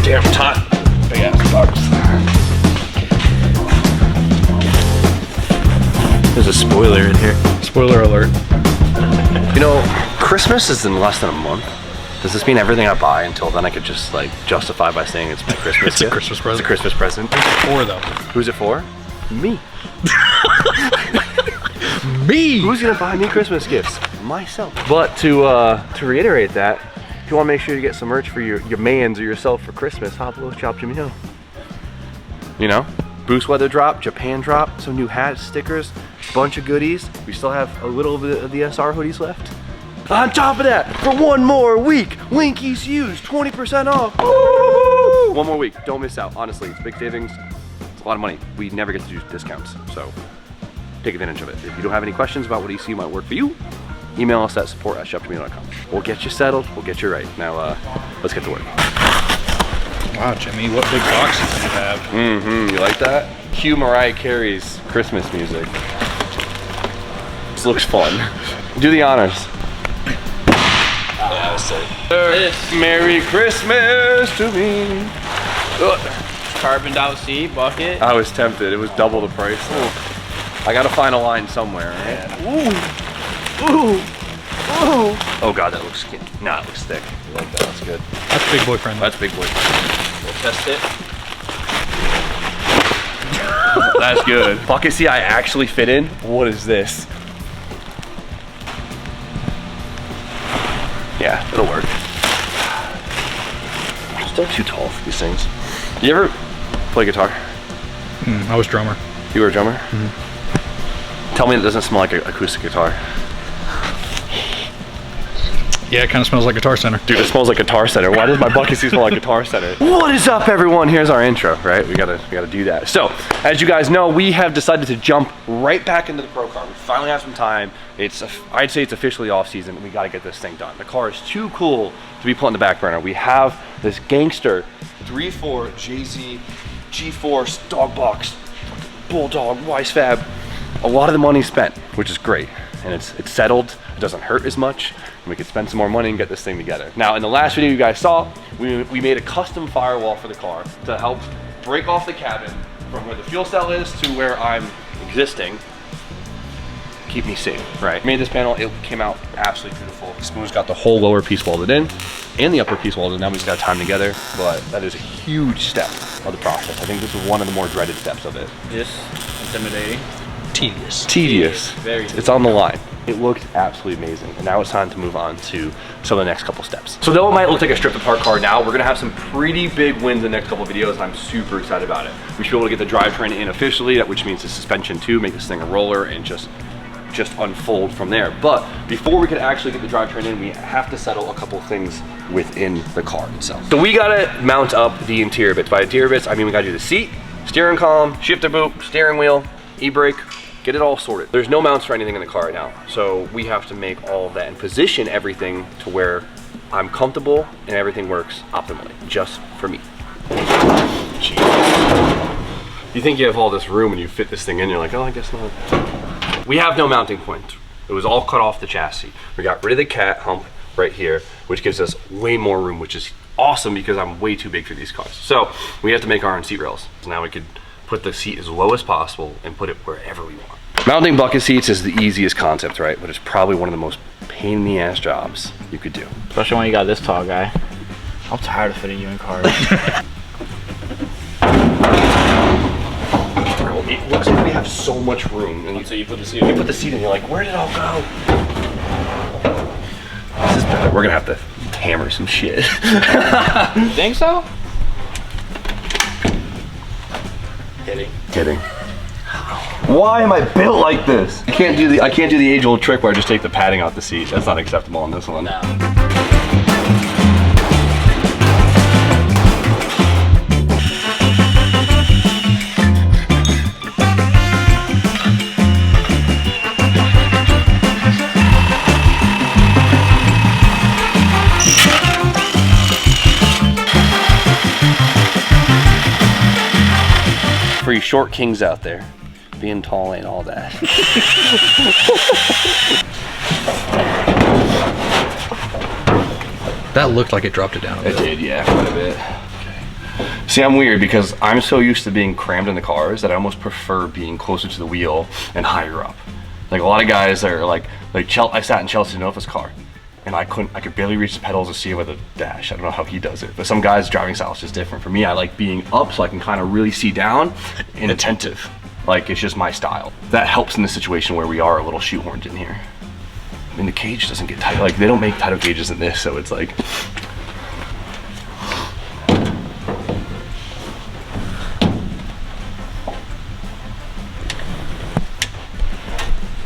Damn hot. Big ass box. There's a spoiler in here. Spoiler alert. You know, Christmas is in less than a month. Does this mean everything I buy until then I could just like justify by saying it's my Christmas It's gift? a Christmas present. It's a Christmas present. Who's it for, though? Who's it for? Me. Me! Who's gonna buy me Christmas gifts? Myself. But to reiterate that, if you want to make sure you get some merch for your mans or yourself for Christmas, hop below, shop Jimmy Hill. You know, Boost Weather drop, Japan drop, some new hats, stickers, bunch of goodies. We still have a little bit of the SR hoodies left. On top of that, for one more week, Link ECUs 20% off. Woo! One more week, don't miss out. Honestly, it's big savings. It's a lot of money. We never get to do discounts, so take advantage of it. If you don't have any questions about what ECU might work for you, email us at support@shopjimmy.com. We'll get you settled, we'll get you right. Now, let's get to work. Wow, Jimmy, what big boxes do you have? You like that? Cue Mariah Carey's Christmas music. This looks fun. Do the honors. Yeah, so Merry Christmas to me. carboned out seat, bucket. I was tempted, it was double the price. Ooh. I gotta find a line somewhere, right? Yeah. Ooh. Oh god, that looks skinny. Nah, it looks thick. I like that, that's good. That's big boy friendly. That's big boy. We'll test it. That's good. Bucket seat I actually fit in. What is this? Yeah, it'll work. Still too tall for these things. You ever play guitar? I was drummer. You were a drummer? Tell me it doesn't smell like an acoustic guitar. Yeah, it kind of smells like Guitar Center. Dude, it smells like Guitar Center. Why does my bucket seat smell like Guitar Center? What is up, everyone? Here's our intro, right? We gotta do that. So, as you guys know, we have decided to jump right back into the pro car. We finally have some time. I'd say it's officially off season. We gotta get this thing done. The car is too cool to be put on the back burner. We have this gangster 3.4 JZ G-Force dog box Bulldog Wise Fab. A lot of the money spent, which is great, and it's settled. It doesn't hurt as much, and we could spend some more money and get this thing together. Now, in the last video you guys saw, we made a custom firewall for the car to help break off the cabin from where the fuel cell is to where I'm existing. Keep me safe, right? Made this panel, it came out absolutely beautiful. Spoon's got the whole lower piece welded in and the upper piece welded in. Now we just got time together, but that is a huge step of the process. I think this is one of the more dreaded steps of it. Yes, intimidating. Tedious. Very. It's on the line. It looked absolutely amazing. And now it's time to move on to some of the next couple steps. So though it might look like a stripped apart car now, we're gonna have some pretty big wins in the next couple of videos, and I'm super excited about it. We should be able to get the drivetrain in officially, which means the suspension too, make this thing a roller and just unfold from there. But before we can actually get the drivetrain in, we have to settle a couple things within the car itself. So we gotta mount up the interior bits. By interior bits, I mean we gotta do the seat, steering column, shifter boot, steering wheel, e-brake, get it all sorted. There's no mounts for anything in the car right now, so we have to make all of that and position everything to where I'm comfortable and everything works optimally, just for me. Jesus. You think you have all this room and you fit this thing in, you're like, oh, I guess not. We have no mounting point. It was all cut off the chassis. We got rid of the cat hump right here, which gives us way more room, which is awesome because I'm way too big for these cars. So we have to make our own seat rails. So now we could put the seat as low as possible and put it wherever we want. Mounting bucket seats is the easiest concept, right? But it's probably one of the most pain in the ass jobs you could do. Especially when you got this tall guy. I'm tired of fitting you in cars. It looks like we have so much room. And Until you put the seat you put the seat in, you're like, where did it all go? This is better. We're gonna have to hammer some shit. You think so? Kidding. Why am I built like this? I can't do the age-old trick where I just take the padding out the seat. That's not acceptable on this one. No. For you short kings out there, being tall ain't all that. That looked like it dropped it down a bit. It did, yeah, quite a bit. Okay. See, I'm weird because I'm so used to being crammed in the cars that I almost prefer being closer to the wheel and higher up. Like a lot of guys are like I sat in Chelsea Nova's car, and I could barely reach the pedals to see over the dash. I don't know how he does it, but some guys' driving style is just different. For me, I like being up so I can kind of really see down and attentive. Like, it's just my style. That helps in the situation where we are a little shoehorned in here. I mean, the cage doesn't get tight. Like, they don't make title gauges in this, so it's like.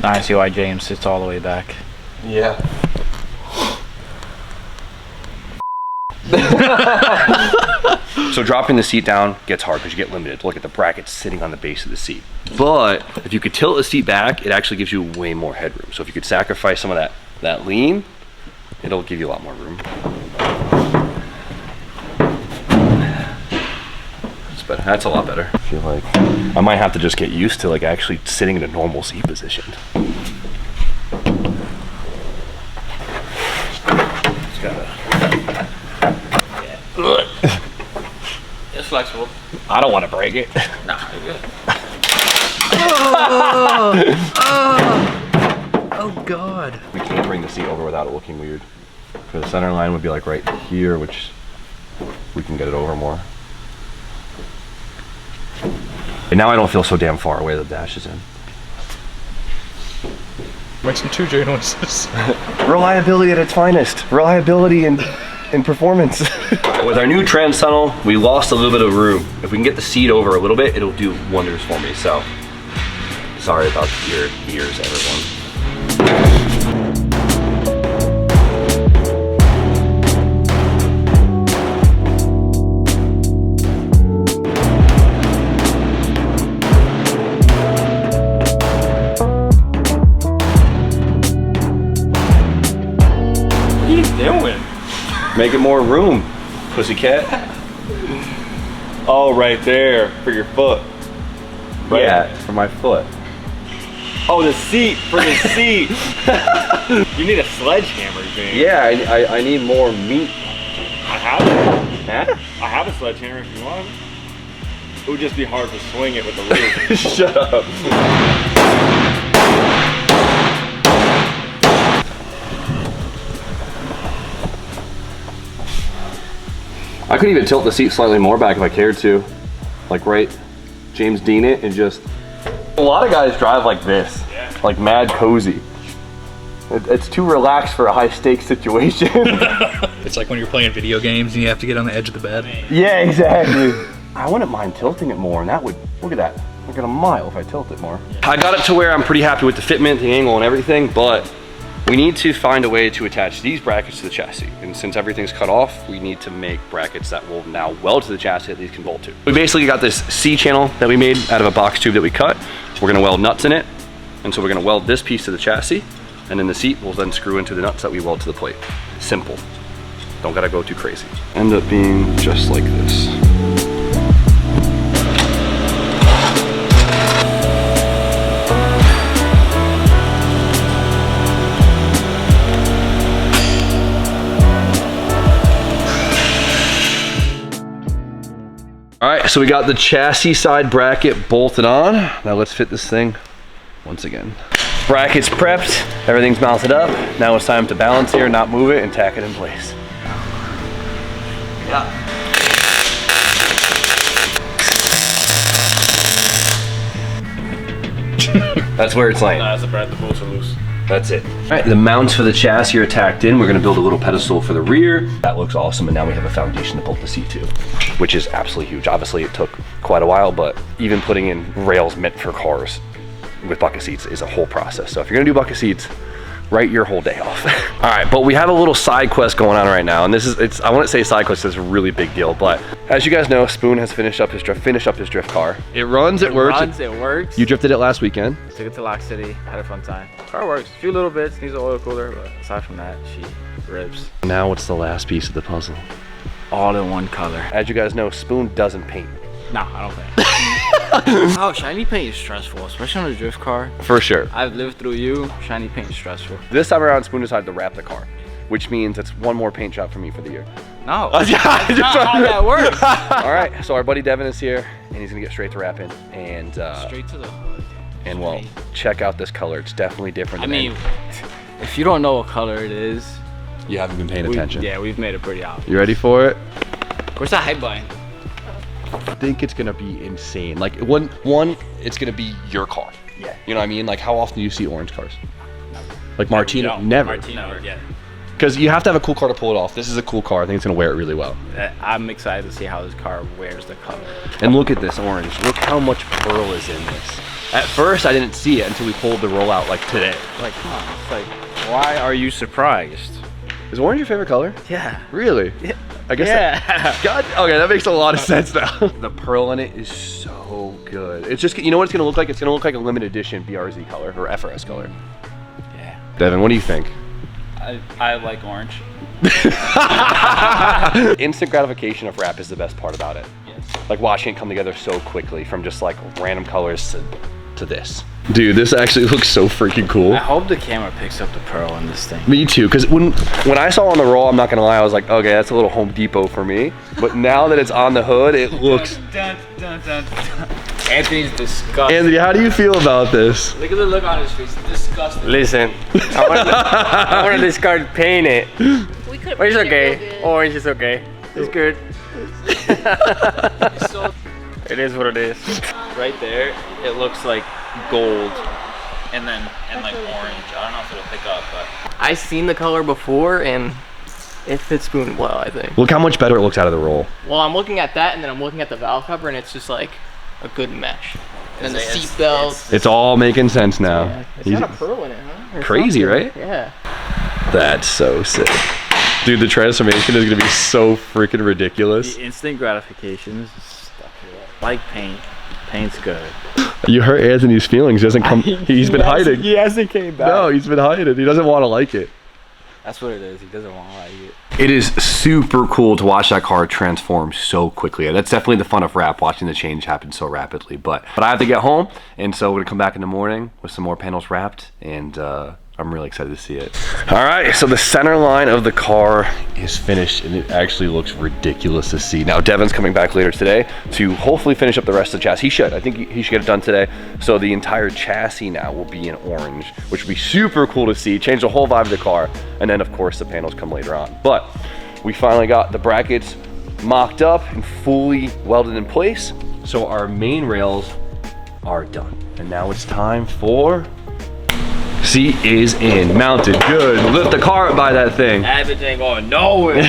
Now I see why James sits all the way back. Yeah. So dropping the seat down gets hard because you get limited. Look at the brackets sitting on the base of the seat. But if you could tilt the seat back, it actually gives you way more headroom. So if you could sacrifice some of that lean, it'll give you a lot more room. That's a lot better. I feel like I might have to just get used to like actually sitting in a normal seat position. Just gotta. Yeah. It's flexible. I don't want to break it. Nah, you're good. Oh God. We can't bring the seat over without it looking weird. For the center line would be like right here, which we can get it over more. And now I don't feel so damn far away the dash is in. Make some 2J noises. Reliability at its finest. Reliability and performance. With our new trans tunnel, we lost a little bit of room. If we can get the seat over a little bit, it'll do wonders for me. So, sorry about your ears, everyone. Making more room, pussycat. Oh, right there for your foot. Right? Yeah, for my foot. Oh, the seat, for the seat. You need a sledgehammer, James. Yeah, I need more meat. I have it. Huh? I have a sledgehammer if you want. It would just be hard to swing it with the roof. Shut up. I could even tilt the seat slightly more back if I cared to. Like right, James Dean it and just. A lot of guys drive like this, like mad cozy. It's too relaxed for a high stakes situation. It's like when you're playing video games and you have to get on the edge of the bed. Yeah, exactly. I wouldn't mind tilting it more and that would, look at that. Look at a mile if I tilt it more. I got it to where I'm pretty happy with the fitment, the angle and everything, but we need to find a way to attach these brackets to the chassis. And since everything's cut off, we need to make brackets that will now weld to the chassis that these can bolt to. We basically got this C channel that we made out of a box tube that we cut. We're gonna weld nuts in it. And so we're gonna weld this piece to the chassis, and then the seat will then screw into the nuts that we weld to the plate. Simple. Don't gotta go too crazy. End up being just like this. All right, so we got the chassis side bracket bolted on. Now let's fit this thing once again. Bracket's prepped, everything's mounted up. Now it's time to balance here, not move it, and tack it in place. Yeah. That's where it's laying. Nah, that's the part the bolts are loose. That's it. All right, the mounts for the chassis are tacked in. We're gonna build a little pedestal for the rear. That looks awesome, and now we have a foundation to bolt the seat to, which is absolutely huge. Obviously, it took quite a while, but even putting in rails meant for cars with bucket seats is a whole process. So if you're gonna do bucket seats, write your whole day off. All right, but we have a little side quest going on right now, and I wouldn't say side quest is a really big deal, but as you guys know, Spoon has finished up his drift car. It runs, it works. It works. You drifted it last weekend. Took it to Lock City, had a fun time. Car works, a few little bits, needs an oil cooler, but aside from that, she rips. Now what's the last piece of the puzzle? All in one color. As you guys know, Spoon doesn't paint. No, I don't paint. Oh, shiny paint is stressful, especially on a drift car. For sure. I've lived through you, shiny paint is stressful. This time around, Spoon decided to wrap the car. which means it's one more paint job for me for the year. No, that's not how that works. All right, so our buddy Devin is here, and he's gonna get straight to wrapping, and Straight to the hood. and well, check out this color. It's definitely different. I mean, if you don't know what color it is, you haven't been paying attention. Yeah, we've made it pretty obvious. You ready for it? Where's the hype button? I think it's gonna be insane. Like one, it's gonna be your car. Yeah. You know what I mean? Like how often do you see orange cars? Like Martino? Never. Martino, yeah. Because you have to have a cool car to pull it off. This is a cool car. I think it's gonna wear it really well. I'm excited to see how this car wears the color. And look at this orange. Look how much pearl is in this. At first, I didn't see it until we pulled the roll out like today. Like, come on. It's like, why are you surprised? Is orange your favorite color? Yeah. Really? Yeah. I guess. Yeah. God. Okay, that makes a lot of sense now. The pearl in it is so good. It's just, you know what it's gonna look like? It's gonna look like a limited edition BRZ color or FRS color. Yeah. Devin, what do you think? I like orange. Instant gratification of wrap is the best part about it. Yes. Like watching it come together so quickly from just like random colors to this. Dude, this actually looks so freaking cool. I hope the camera picks up the pearl in this thing. Me too, because when I saw on the roll, I'm not gonna lie, I was like, okay, that's a little Home Depot for me. But now that it's on the hood, it looks. Anthony's disgusted. Anthony, how do you feel about this? Look at the look on his face. Disgusted. Listen, I want to discard paint it. We could. But it's okay. Orange is okay. It's good. It is what it is. Right there, it looks like gold, and like orange. I don't know if it'll pick up, but I've seen the color before, and it fits Spoon well, I think. Look how much better it looks out of the roll. Well, I'm looking at that, and then I'm looking at the valve cover, and it's just like a good mesh. And then the seat belt. It's all making sense now. Yeah, it's got a pearl in it, huh? Or Crazy, something. right? Yeah. That's so sick. Dude, the transformation is gonna be so freaking ridiculous. the instant gratification is stuff here. Like paint. Paint's good. You hurt Anthony's feelings. He hasn't come. He's been hiding. He hasn't came back. No, he's been hiding. He doesn't want to like it. That's what it is. He doesn't want to like it. It is super cool to watch that car transform so quickly. That's definitely the fun of wrap, watching the change happen so rapidly. But I have to get home, and so we're gonna come back in the morning with some more panels wrapped, and I'm really excited to see it. All right, so the center line of the car is finished, and it actually looks ridiculous to see. Now, Devin's coming back later today to hopefully finish up the rest of the chassis. He should. I think he should get it done today. So the entire chassis now will be in orange, which will be super cool to see. Change the whole vibe of the car, and then, of course, the panels come later on. But we finally got the brackets mocked up and fully welded in place. So our main rails are done. And now it's time for... Seat is in, mounted, good. Lift the car up by that thing. Everything going nowhere.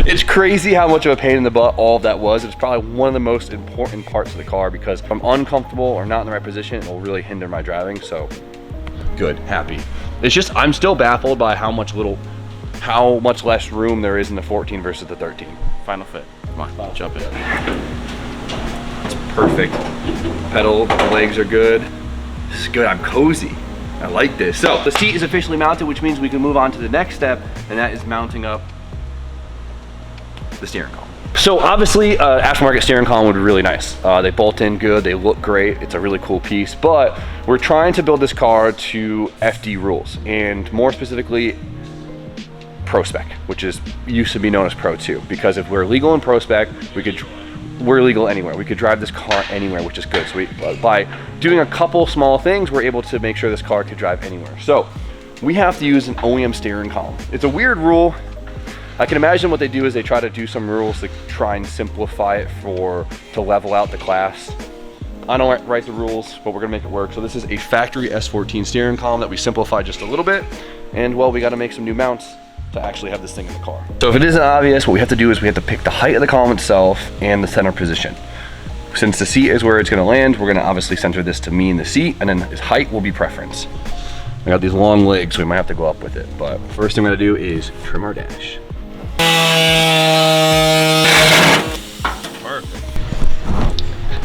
It's crazy how much of a pain in the butt all of that was. It's probably one of the most important parts of the car because if I'm uncomfortable or not in the right position, it will really hinder my driving. So good, happy. It's just, I'm still baffled by how much less room there is in the 14 versus the 13. Final fit. Come on, jump in. It's perfect. Pedal, the legs are good. This is good, I'm cozy. I like this. So the seat is officially mounted, which means we can move on to the next step, and that is mounting up the steering column. So obviously, aftermarket steering column would be really nice. They bolt in good, they look great, it's a really cool piece, but we're trying to build this car to FD rules, and more specifically, Pro Spec, which used to be known as Pro 2, because if we're legal in Pro Spec, we're legal anywhere. We could drive this car anywhere, which is good. So by doing a couple small things, we're able to make sure this car could drive anywhere. So we have to use an OEM steering column. It's a weird rule. I can imagine what they do is they try to do some rules to try and simplify it to level out the class. I don't write the rules, but we're gonna make it work. So this is a factory S14 steering column that we simplified just a little bit. And well, we gotta make some new mounts to actually have this thing in the car. So if it isn't obvious, what we have to do is we have to pick the height of the column itself and the center position. Since the seat is where it's gonna land, we're gonna obviously center this to me in the seat, and then his height will be preference. I got these long legs, so we might have to go up with it. But first thing I'm gonna do is trim our dash. Perfect.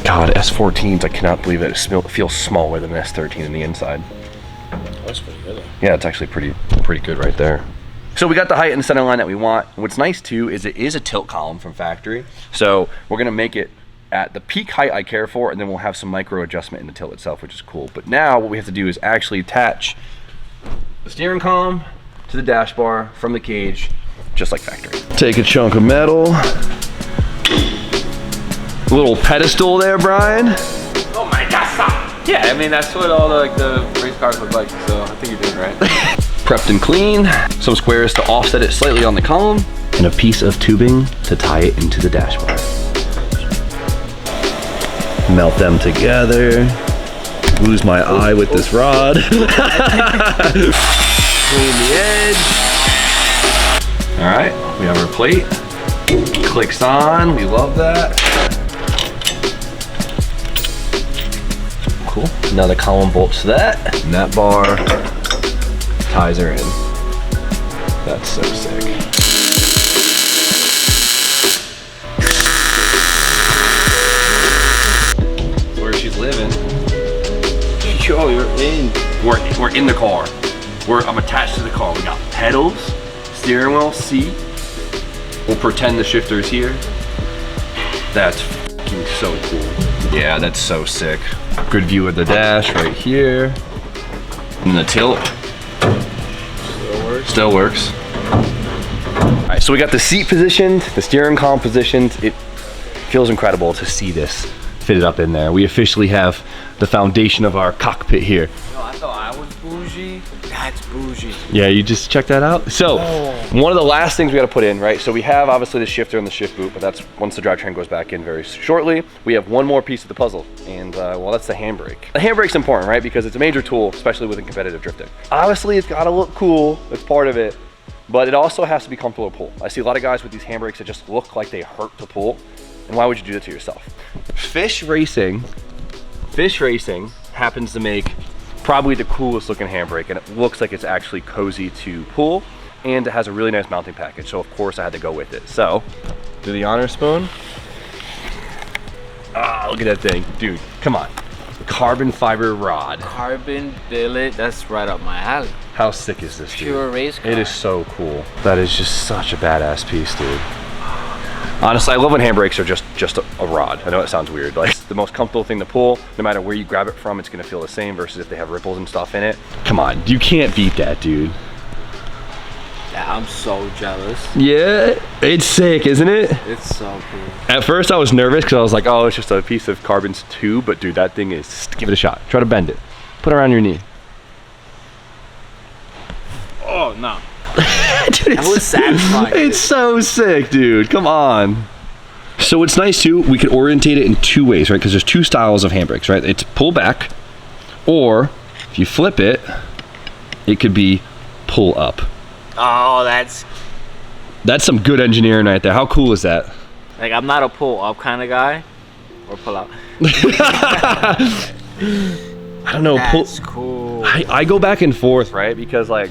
God, S14s, I cannot believe that it feels smaller than an S13 in the inside. That's pretty good. Yeah, it's actually pretty good right there. So we got the height and the center line that we want. What's nice too is it is a tilt column from factory. So we're gonna make it at the peak height I care for, and then we'll have some micro adjustment in the tilt itself, which is cool. But now what we have to do is actually attach the steering column to the dash bar from the cage, just like factory. Take a chunk of metal. Little pedestal there, Brian. Oh my God! Yeah, I mean that's what all the race cars look like. So I think you're doing right. Prepped and clean. Some squares to offset it slightly on the column, and a piece of tubing to tie it into the dash bar. Melt them together. Lose my eye with this rod. Clean the edge. All right, we have our plate. Clicks on, we love that. Cool, now the column bolts to that, and that bar ties her in. That's so sick. Where she's living. Yo, you're in. We're in the car. I'm attached to the car. We got pedals, steering wheel, seat. We'll pretend the shifter's here. That's fucking so cool. Yeah, that's so sick. Good view of the dash right here. And the tilt. Still works. All right, so we got the seat positioned, the steering column positioned. It feels incredible to see this fitted up in there. We officially have the foundation of our cockpit here. No, I thought I was bougie. That's bougie. Yeah, you just check that out. So, one of the last things we got to put in, right? So we have obviously the shifter and the shift boot, but that's once the drivetrain goes back in very shortly. We have one more piece of the puzzle, and well, that's the handbrake. The handbrake's important, right? Because it's a major tool, especially within competitive drifting. Obviously, it's got to look cool. It's part of it, but it also has to be comfortable to pull. I see a lot of guys with these handbrakes that just look like they hurt to pull, and why would you do that to yourself? Fish racing happens to make probably the coolest looking handbrake, and it looks like it's actually cozy to pull, and it has a really nice mounting package, so of course I had to go with it. So, do the honor spoon. Ah, look at that thing. Dude, come on. Carbon fiber rod. Carbon billet, that's right up my alley. How sick is this, dude? Pure race car. It is so cool. That is just such a badass piece, dude. Honestly, I love when handbrakes are just a rod. I know it sounds weird, but it's the most comfortable thing to pull. No matter where you grab it from, it's gonna feel the same versus if they have ripples and stuff in it. Come on, you can't beat that, dude. Yeah, I'm so jealous. Yeah, it's sick, isn't it? It's so cool. At first I was nervous because I was like, oh, it's just a piece of carbon tube, but dude, that thing is, give it a shot. Try to bend it. Put it around your knee. Oh, no. Dude, That was satisfying. It's so sick, dude. Come on. So what's nice too, we could orientate it in two ways, right? Because there's two styles of handbrakes, right? It's pull back, or if you flip it, it could be pull up. Oh, that's some good engineering right there. How cool is that? like, I'm not a pull up kind of guy, or pull out. I don't know. That's cool. I go back and forth, right? Because like,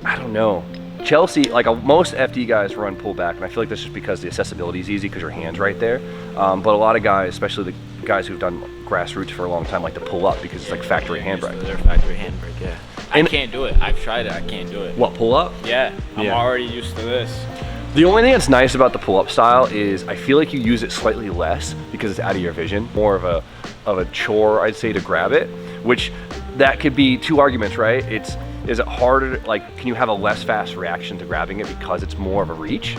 I don't know. Chelsea, like most FD guys run pull back, and I feel like that's just because the accessibility is easy because your hand's right there. But a lot of guys, especially the guys who've done grassroots for a long time, like to pull up because it's like factory handbrake. Their factory handbrake, yeah. I can't do it. I've tried it. I can't do it. What, pull up? Yeah, I'm already used to this. The only thing that's nice about the pull-up style is I feel like you use it slightly less because it's out of your vision. More of a chore, I'd say, to grab it. Which that could be two arguments, right? Is it harder? Like, can you have a less fast reaction to grabbing it because it's more of a reach?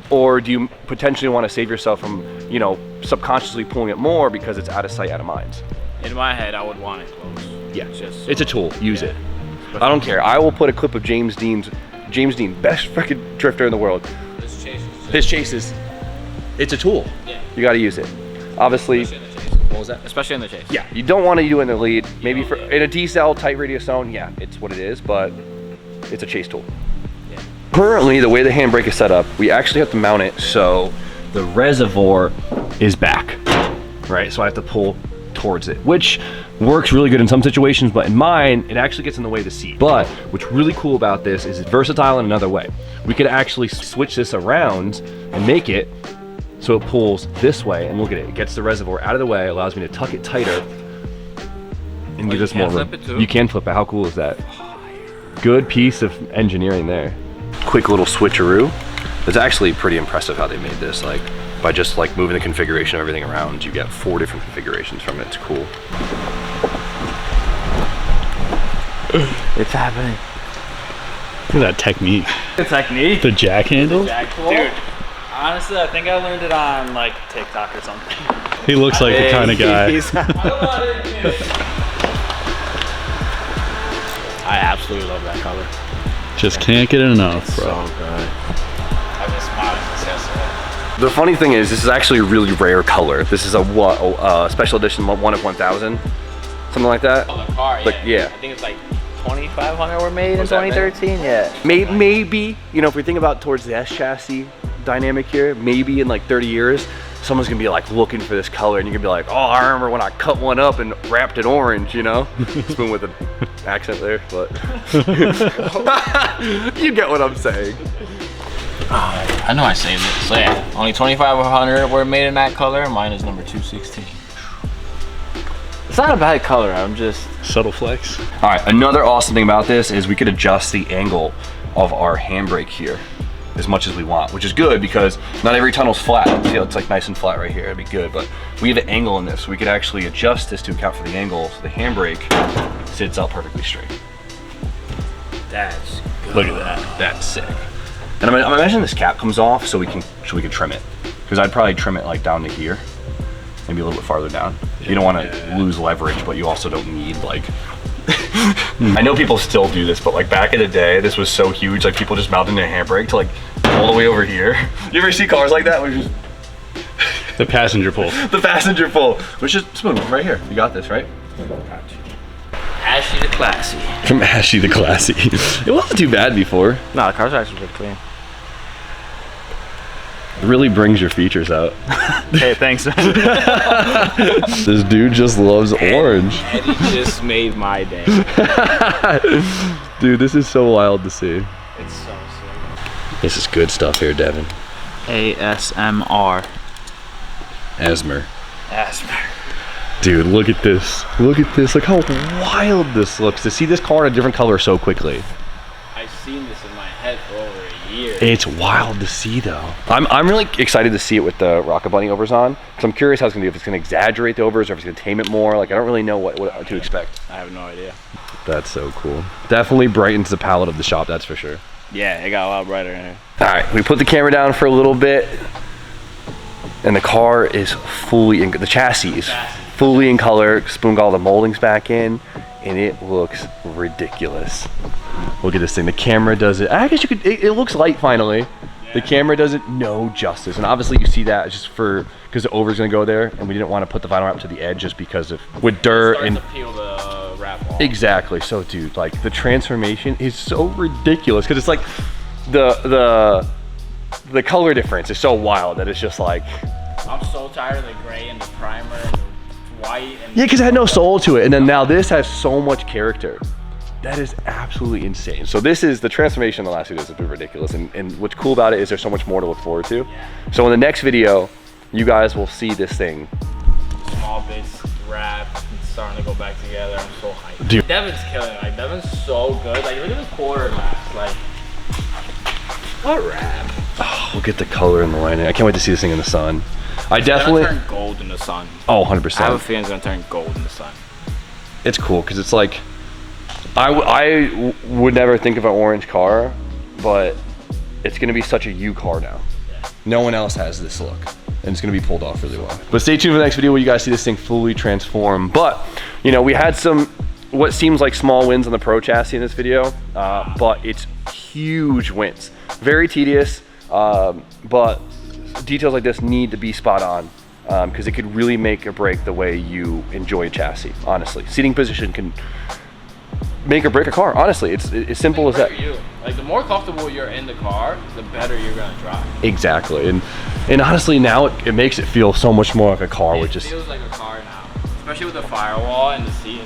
Or do you potentially want to save yourself from, you know, subconsciously pulling it more because it's out of sight, out of mind? In my head, I would want it close. Yeah, Just it's a tool. Use it. I don't care. I will put a clip of James Dean, best freaking drifter in the world. His chases. It's a tool. Yeah. You got to use it. Obviously. What was that? Especially in the chase. Yeah, you don't want to do it in the lead. Maybe for in a decel tight radius zone, yeah, it's what it is, but it's a chase tool. Yeah. Currently, the way the handbrake is set up, we actually have to mount it so the reservoir is back, right? So I have to pull towards it, which works really good in some situations, but in mine, it actually gets in the way of the seat. But what's really cool about this is it's versatile in another way. We could actually switch this around and make it so it pulls this way, and look at it. It gets the reservoir out of the way, allows me to tuck it tighter, and give us more room. You can flip it. How cool is that? Good piece of engineering there. Quick little switcheroo. It's actually pretty impressive how they made this. Like, by just like moving the configuration of everything around, you get 4 different configurations from it. It's cool. It's happening. Look at that technique. The technique. The jack handle. Dude, honestly, I think I learned it on like TikTok or something. He looks like the kind of guy. I absolutely love that color. Just can't get enough, bro. So good. I've been smiling since yesterday. The funny thing is, this is actually a really rare color. This is a special edition 1 of 1,000, something like that. On the car, yeah. But yeah. I think it's like 2,500 were made in Was that made? 2013. Yeah. Maybe, you know, if we think about towards the S chassis dynamic here, maybe in like 30 years, someone's gonna be like looking for this color and you're gonna be like, oh, I remember when I cut one up and wrapped it orange, you know? Spoon with an accent there, but you get what I'm saying. I know I saved it. So yeah, only 2,500 were made in that color. Mine is number 216. It's not a bad color. I'm just Subtle flex. All right, another awesome thing about this is we could adjust the angle of our handbrake here as much as we want, which is good because not every tunnel's flat. See how it's like nice and flat right here, it'd be good, but we have an angle in this, so we could actually adjust this to account for the angle so the handbrake sits out perfectly straight. that's good. Look at that, that's sick. And I'm imagining this cap comes off so we can trim it. Because I'd probably trim it like down to here, maybe a little bit farther down. You don't want to lose leverage, but you also don't need like, I know people still do this, but like back in the day, this was so huge, like people just mounted a handbrake to like all the way over here. You ever see cars like that? Where just The passenger pull. the passenger pull. Which is Spoon, right here. You got this, right? Ashy to classy. From ashy to classy. It wasn't too bad before. No, the car's actually pretty clean. It really brings your features out. Hey, thanks, man. This dude just loves orange. Eddie just made my day. Dude, this is so wild to see. It's so sick. This is good stuff here, Devin. ASMR. Asmer. Asthma. Dude, look at this. Look at this. Look how wild this looks. To see this car in a different color so quickly. I've seen this in my head for over a year. It's wild to see though. I'm really excited to see it with the Rocket Bunny overs on. Because I'm curious how it's gonna do. If it's gonna exaggerate the overs or if it's gonna tame it more. Like I don't really know what to expect. I have no idea. That's so cool. Definitely brightens the palette of the shop, that's for sure. Yeah, it got a lot brighter in here. All right, we put the camera down for a little bit. And the car is fully in, the chassis is fully in color. Spoon got all the moldings back in, and it looks ridiculous. Look at this thing, the camera does it. I guess you could, it looks light finally. Yeah. The camera does it no justice. And obviously you see that just because the over's gonna go there, and we didn't want to put the vinyl wrap to the edge just because of, with dirt and. To peel the wrap off. Exactly, so dude, like the transformation is so ridiculous, because it's like the color difference is so wild that it's just like. I'm so tired of the gray and the primer and the white. And yeah, because it had no soul to it, and then now this has so much character. That is absolutely insane. So this is, the transformation in the last video has been ridiculous, and what's cool about it is there's so much more to look forward to. Yeah. So in the next video, you guys will see this thing. Small bits wrapped and starting to go back together. I'm so hyped. Dude. Devin's killing it. Like, Devin's so good. Like, look at the quarter laps. Like, what wrap? Oh, look at the color and the lighting. I can't wait to see this thing in the sun. I definitely. It's gonna turn gold in the sun. Oh, 100%. I have a feeling it's gonna turn gold in the sun. It's cool because it's like, I would never think of an orange car, but it's gonna be such a U car now. Yeah. No one else has this look, and it's gonna be pulled off really well. But stay tuned for the next video where you guys see this thing fully transform. But you know, we had some what seems like small wins on the Pro chassis in this video, but it's huge wins. Very tedious, but details like this need to be spot on because it could really make or break the way you enjoy a chassis. Honestly, seating position can make or break a car. Honestly, it's as simple as that. You. Like, the more comfortable you're in the car, the better you're gonna drive. Exactly, and honestly now it makes it feel so much more like a car, which is. It feels like a car now, especially with the firewall and the seat.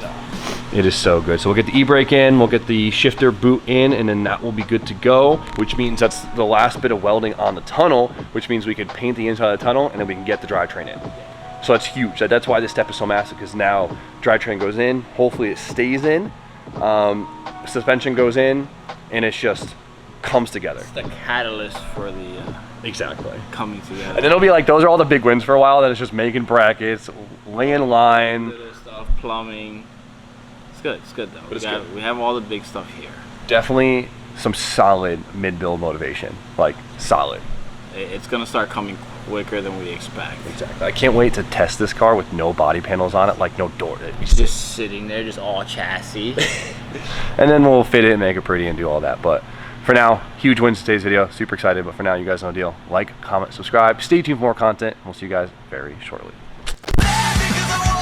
It is so good. So we'll get the e-brake in, we'll get the shifter boot in, and then that will be good to go, which means that's the last bit of welding on the tunnel, which means we can paint the inside of the tunnel and then we can get the drivetrain in. So that's huge. That's why this step is so massive, because now drivetrain goes in, hopefully it stays in, suspension goes in, and it's just comes together. It's the catalyst for the exactly coming together. And then it'll be like, those are all the big wins for a while, then it's just making brackets, laying line. Little stuff, plumbing. It's good though. But we have all the big stuff here. Definitely some solid mid-build motivation, like solid. It's gonna start coming quicker than we expect. Exactly. I can't wait to test this car with no body panels on it, like no door. It's just sitting there, just all chassis. And then we'll fit it and make it pretty and do all that. But for now, huge wins in today's video. Super excited. But for now, you guys know the deal. Like, comment, subscribe. Stay tuned for more content. We'll see you guys very shortly. Because I